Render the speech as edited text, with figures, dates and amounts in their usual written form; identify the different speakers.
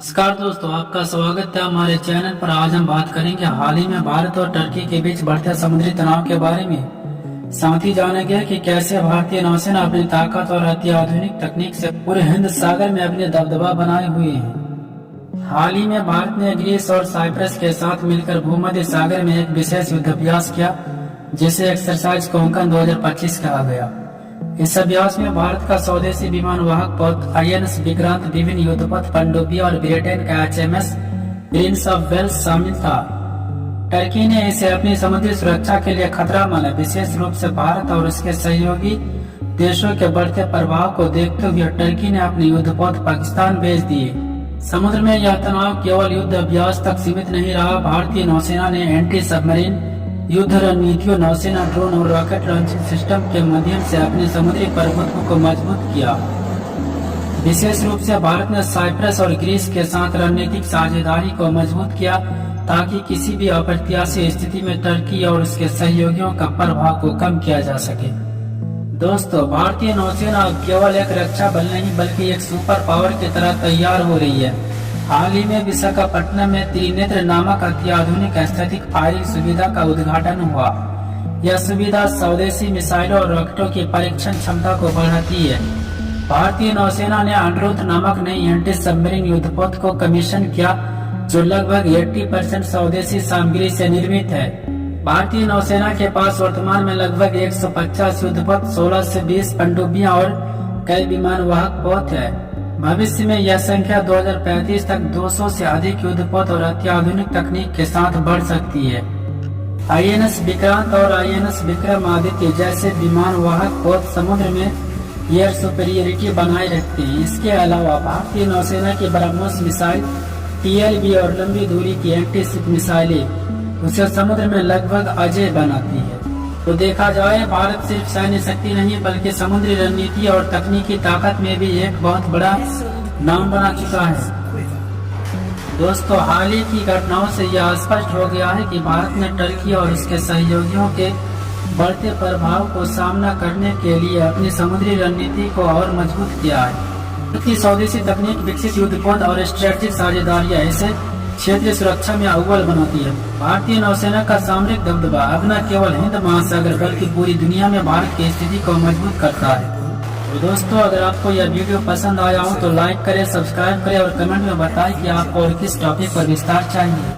Speaker 1: नमस्कार दोस्तों, आपका स्वागत है हमारे चैनल पर। आज हम बात करेंगे हाल ही में भारत और टर्की के बीच बढ़ते समुद्री तनाव के बारे में। साथ ही जानेंगे कि कैसे भारतीय नौसेना अपनी ताकत और अत्याधुनिक तकनीक से पूरे हिंद सागर में अपने दबदबा बनाए हुए हैं। हाल ही में भारत ने ग्रीस और साइप्रस के साथ मिलकर भूमध्य सागर में एक विशेष युद्धाभ्यास किया, जिसे एक्सरसाइज कोंकण 2025 कहा गया। इस अभ्यास में भारत का स्वदेशी विमान वाहक पोत आईएनएस विक्रांत, विभिन्न युद्धपोत पनडुब्बी और ब्रिटेन का एचएमएस प्रिंस ऑफ वेल्स शामिल था। टर्की ने इसे अपनी समुद्री सुरक्षा के लिए खतरा माना, विशेष रूप से भारत और उसके सहयोगी देशों के बढ़ते प्रभाव को देखते हुए टर्की ने अपने युद्धपोत पाकिस्तान भेज दिए। समुद्र में यह तनाव केवल युद्ध अभ्यास तक सीमित नहीं रहा। भारतीय नौसेना ने एंटी सबमरीन युद्ध रणनीतियों, नौसेना ड्रोन और रॉकेट लॉन्चिंग सिस्टम के माध्यम से अपने समुद्री प्रभुत्व को मजबूत किया। विशेष रूप से भारत ने साइप्रस और ग्रीस के साथ रणनीतिक साझेदारी को मजबूत किया, ताकि किसी भी अप्रत्याशित स्थिति में टर्की और उसके सहयोगियों का प्रभाव को कम किया जा सके। दोस्तों, भारतीय नौसेना अब केवल एक रक्षा बल नहीं बल्कि एक सुपर पावर की तरह तैयार हो रही है। हाल ही में विशाखापट्टनम में त्रिनेत्र नामक अत्याधुनिक स्थैतिक फायरिंग सुविधा का उद्घाटन हुआ। यह सुविधा स्वदेशी मिसाइलों और रॉकेटों की परीक्षण क्षमता को बढ़ाती है। भारतीय नौसेना ने अनुरुद्ध नामक नई एंटी सबमरीन युद्धपोत को कमीशन किया, जो लगभग 80% स्वदेशी सामग्री से निर्मित है। भारतीय नौसेना के पास वर्तमान में लगभग 150 युद्धपोत, 16 से 20 पनडुब्बियां और कई विमान वाहक पोत है। भविष्य में यह संख्या 2035 तक 200 से अधिक युद्धपोत और अत्याधुनिक तकनीक के साथ बढ़ सकती है। आईएनएस विक्रांत और आईएनएस विक्रमादित्य जैसे विमान वाहक पोत समुद्र में एयर सुपीरियरिटी बनाए रखते हैं। इसके अलावा भारतीय नौसेना की ब्रह्मोस मिसाइल, टीएलबी और लंबी दूरी की एंटी शिप मिसाइलें उसे समुद्र में लगभग अजेय बनाती है। तो देखा जाए, भारत सिर्फ सैन्य शक्ति नहीं बल्कि समुद्री रणनीति और तकनीकी ताकत में भी एक बहुत बड़ा नाम बना चुका है। दोस्तों, हाल ही की घटनाओं से यह स्पष्ट हो गया है कि भारत ने टर्की और उसके सहयोगियों के बढ़ते प्रभाव को सामना करने के लिए अपनी समुद्री रणनीति को और मजबूत किया है। स्वदेशी तकनीक, विकसित युद्धपोत और स्ट्रेटेजिक साझेदारियां इसे क्षेत्रीय सुरक्षा में अव्वल बनाती है। भारतीय नौसेना का सामरिक दबदबा अब न केवल हिंद महासागर बल्कि पूरी दुनिया में भारत की स्थिति को मजबूत करता है। तो दोस्तों, अगर आपको यह वीडियो पसंद आया हो तो लाइक करें, सब्सक्राइब करें और कमेंट में बताएं कि आपको और किस टॉपिक पर विस्तार चाहिए।